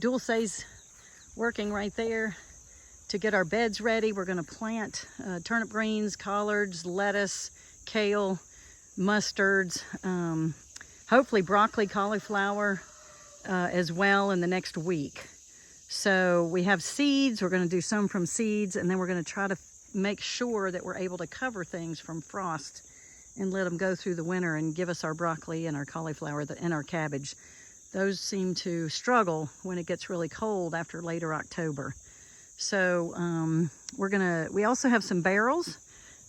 Dulce's working right there to get our beds ready. We're going to plant turnip greens, collards, lettuce, kale, mustards, hopefully broccoli, cauliflower as well in the next week. So we have seeds. We're going to do some from seeds, and then we're going to try to make sure that we're able to cover things from frost and let them go through the winter and give us our broccoli and our cauliflower and our cabbage. Those seem to struggle when it gets really cold after later October. So we also have some barrels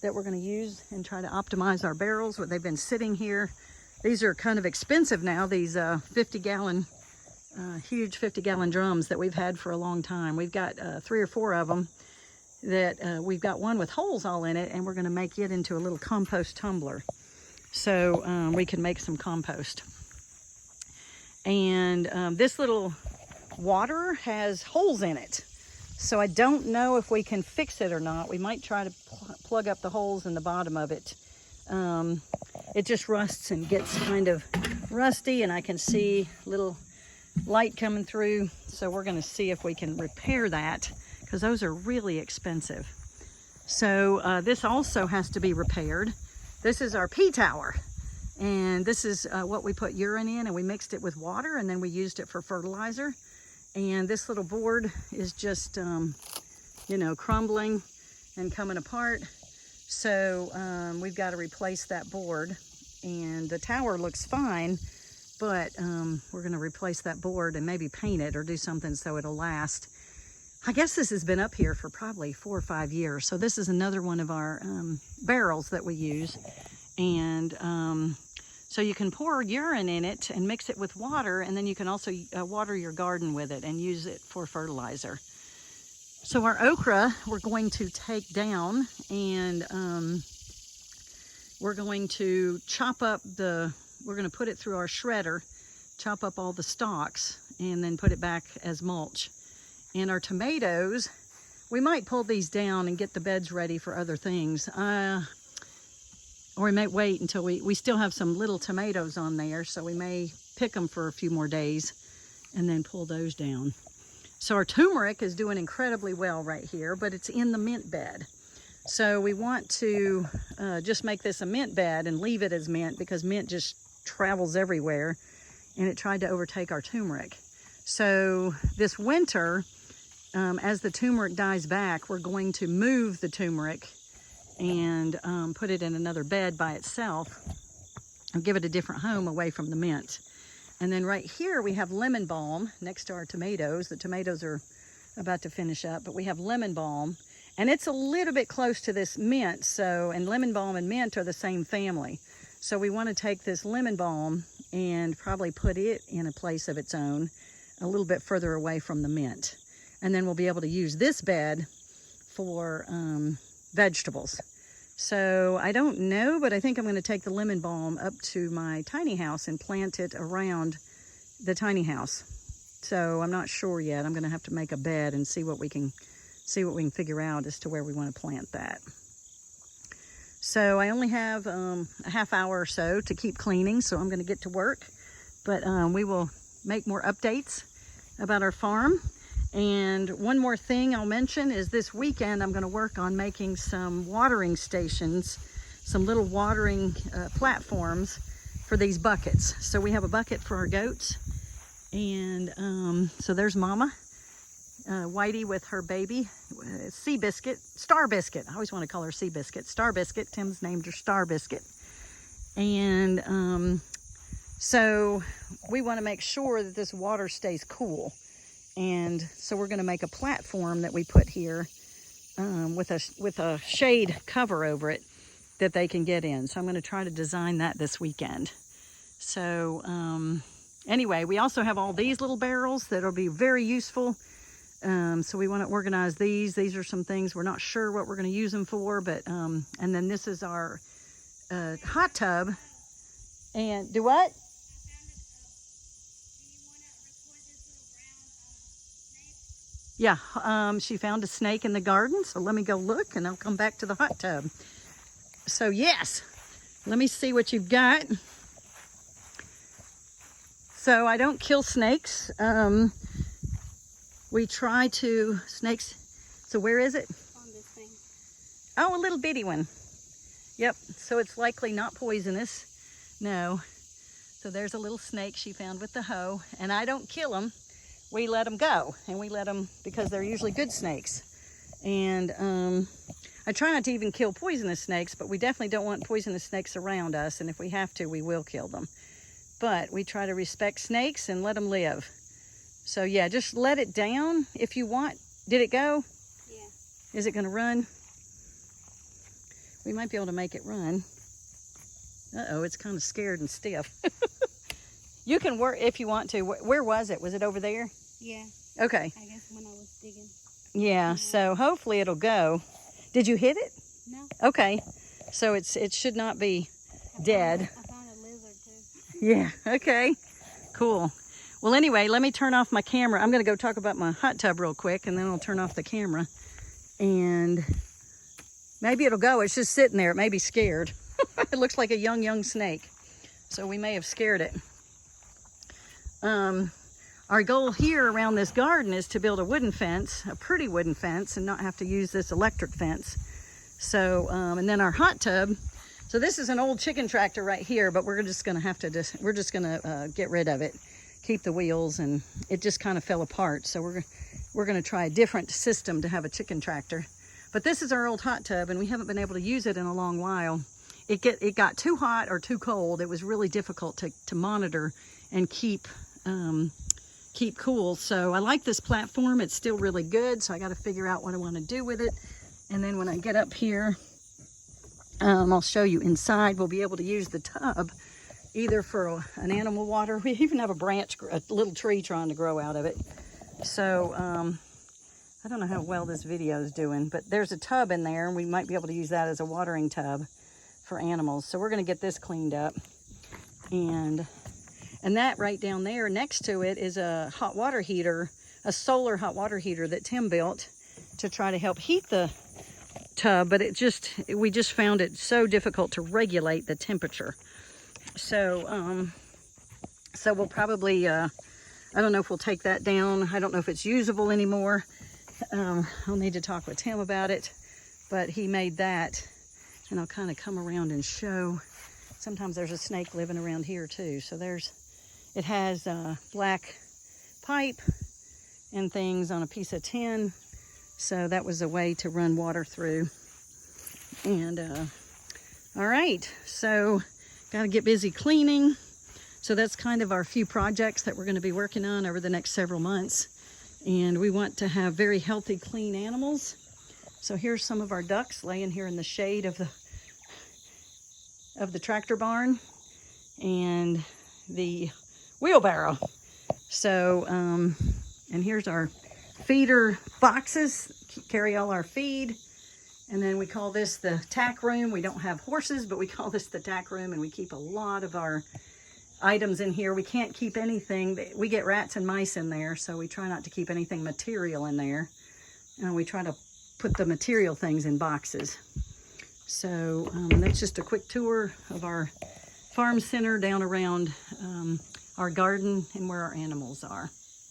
that we're going to use and try to optimize our barrels. They've been sitting here. These are kind of expensive now, these 50-gallon, huge 50-gallon drums that we've had for a long time. We've got 3 or 4 of them that we've got one with holes all in it, and we're going to make it into a little compost tumbler so we can make some compost. And this little water has holes in it, so I don't know if we can fix it or not. We might try to plug up the holes in the bottom of it. It just rusts and gets kind of rusty, and I can see little light coming through, so we're going to see if we can repair that, because those are really expensive. So this also has to be repaired. This is our pea tower, and this is what we put urine in, and we mixed it with water, and then we used it for fertilizer. And this little board is just crumbling and coming apart. So we've got to replace that board, and the tower looks fine, but we're going to replace that board and maybe paint it or do something so it'll last. I guess this has been up here for probably 4 or 5 years. So this is another one of our barrels that we use. And so you can pour urine in it and mix it with water, and then you can also water your garden with it and use it for fertilizer. So our okra we're going to take down, and we're going to chop up we're going to put it through our shredder, chop up all the stalks, and then put it back as mulch. And our tomatoes, we might pull these down and get the beds ready for other things. Or we may wait until we still have some little tomatoes on there, so we may pick them for a few more days and then pull those down. So our turmeric is doing incredibly well right here, but it's in the mint bed. So we want to just make this a mint bed and leave it as mint, because mint just travels everywhere, and it tried to overtake our turmeric. So this winter, as the turmeric dies back, we're going to move the turmeric and put it in another bed by itself and give it a different home away from the mint. And then right here we have lemon balm next to our tomatoes. The tomatoes are about to finish up, but we have lemon balm, and it's a little bit close to this mint. So, and lemon balm and mint are the same family. So we want to take this lemon balm and probably put it in a place of its own, a little bit further away from the mint. And then we'll be able to use this bed for vegetables. So I don't know, but I think I'm going to take the lemon balm up to my tiny house and plant it around the tiny house. So I'm not sure yet. I'm going to have to make a bed and see what we can figure out as to where we want to plant that. So I only have a half hour or so to keep cleaning, so I'm going to get to work. But we will make more updates about our farm. And one more thing I'll mention is this weekend I'm going to work on making some watering stations, some little watering platforms for these buckets. So we have a bucket for our goats, and so there's Mama, Whitey with her baby, Sea Biscuit, Star Biscuit. I always want to call her Sea Biscuit, Star Biscuit. Tim's named her Star Biscuit. And so we want to make sure that this water stays cool. And so we're going to make a platform that we put here with a shade cover over it that they can get in. So I'm going to try to design that this weekend. So anyway, we also have all these little barrels that will be very useful. So we want to organize these. These are some things we're not sure what we're going to use them for, but and then this is our hot tub. And do what? Yeah, she found a snake in the garden, so let me go look and I'll come back to the hot tub. So yes, let me see what you've got. So I don't kill snakes. We try to, snakes, so where is it? On this thing. Oh, a little bitty one. Yep, so it's likely not poisonous. No. So there's a little snake she found with the hoe, and I don't kill them. We let them go, and we let them because they're usually good snakes. And I try not to even kill poisonous snakes, but we definitely don't want poisonous snakes around us, and if we have to, we will kill them. But we try to respect snakes and let them live. So yeah, just let it down if you want. Did it go? Yeah. Is it gonna run? We might be able to make it run. Uh-oh, it's kind of scared and stiff. You can work if you want to. Where was it? Was it over there? Yeah. Okay. I guess when I was digging. Yeah, so hopefully it'll go. Did you hit it? No. Okay. So it should not be dead. I found a lizard too. Yeah, okay. Cool. Well, anyway, let me turn off my camera. I'm going to go talk about my hot tub real quick, and then I'll turn off the camera. And maybe it'll go. It's just sitting there. It may be scared. It looks like a young snake. So we may have scared it. Our goal here around this garden is to build a wooden fence, a pretty wooden fence, and not have to use this electric fence. So, and then our hot tub. So this is an old chicken tractor right here, but we're just going to have to get rid of it. Keep the wheels, and it just kind of fell apart. So we're going to try a different system to have a chicken tractor. But this is our old hot tub, and we haven't been able to use it in a long while. It got too hot or too cold. It was really difficult to monitor and keep cool. So I like this platform. It's still really good. So I got to figure out what I want to do with it. And then when I get up here, I'll show you inside. We'll be able to use the tub either for an animal water. We even have a little tree trying to grow out of it. So I don't know how well this video is doing, but there's a tub in there, and we might be able to use that as a watering tub for animals. So we're going to get this cleaned up. And that right down there next to it is a hot water heater, a solar hot water heater that Tim built to try to help heat the tub, but we just found it so difficult to regulate the temperature. So so we'll probably I don't know if we'll take that down. I don't know if it's usable anymore. I'll need to talk with Tim about it, but he made that, and I'll kind of come around and show. Sometimes there's a snake living around here too. So it has black pipe and things on a piece of tin. So that was a way to run water through. And all right, so got to get busy cleaning. So that's kind of our few projects that we're going to be working on over the next several months. And we want to have very healthy, clean animals. So here's some of our ducks laying here in the shade of the tractor barn and the wheelbarrow. So, and here's our feeder boxes, carry all our feed. And then we call this the tack room. We don't have horses, but we call this the tack room, and we keep a lot of our items in here. We can't keep anything. We get rats and mice in there, so we try not to keep anything material in there. And we try to put the material things in boxes. So that's just a quick tour of our farm center down around our garden and where our animals are.